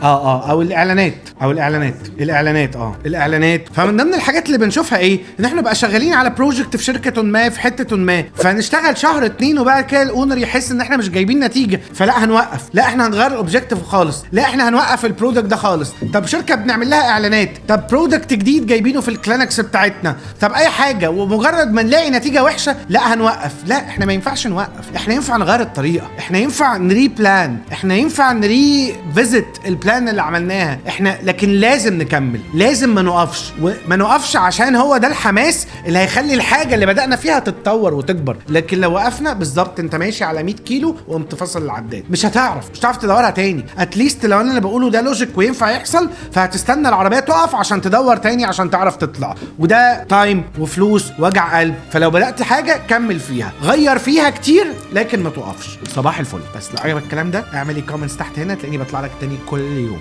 او الاعلانات. فمن ضمن الحاجات اللي بنشوفها ايه، ان احنا بقى شغالين على بروجكت في شركه ما في حته ما، فنشتغل شهر 2 وبعد كده الاونر يحس ان احنا مش جايبين نتيجه، فلا هنوقف، لا احنا هنغير الاوبجيكتيف خالص، لا احنا هنوقف البرودكت ده خالص. طب شركه بنعمل لها اعلانات، طب برودكت جديد جايبينه في الكلينكس بتاعتنا، طب اي حاجه، ومجرد ما نلاقي نتيجه وحشه لا هنوقف. لا احنا ما ينفعش نوقف، احنا ينفع نغير الطريقه، احنا ينفع نري بلان، احنا ينفع نري فيزيت البلان اللي عملناها احنا، لكن لازم نكمل، لازم ما نقفش عشان هو ده الحماس اللي هيخلي الحاجه اللي بدأنا فيها تتطور وتكبر. لكن لو وقفنا بالظبط، انت ماشي على 100 كيلو وقمت فاصل العداد، مش هتعرف تدورها تاني. اتليست لو انا اللي بقوله ده لوجيك وينفع يحصل، فهتستنى العربيه تقف عشان تدور تاني عشان تعرف تطلع، وده تايم وفلوس وجع قلب. فلو بدأت حاجه كمل فيها، غير فيها كتير لكن ما توقفش. صباح الفل. بس لو عجبك الكلام ده اعمل لي كومنتس تحت هنا، تلاقيني بطلع لك تاني كل يوم.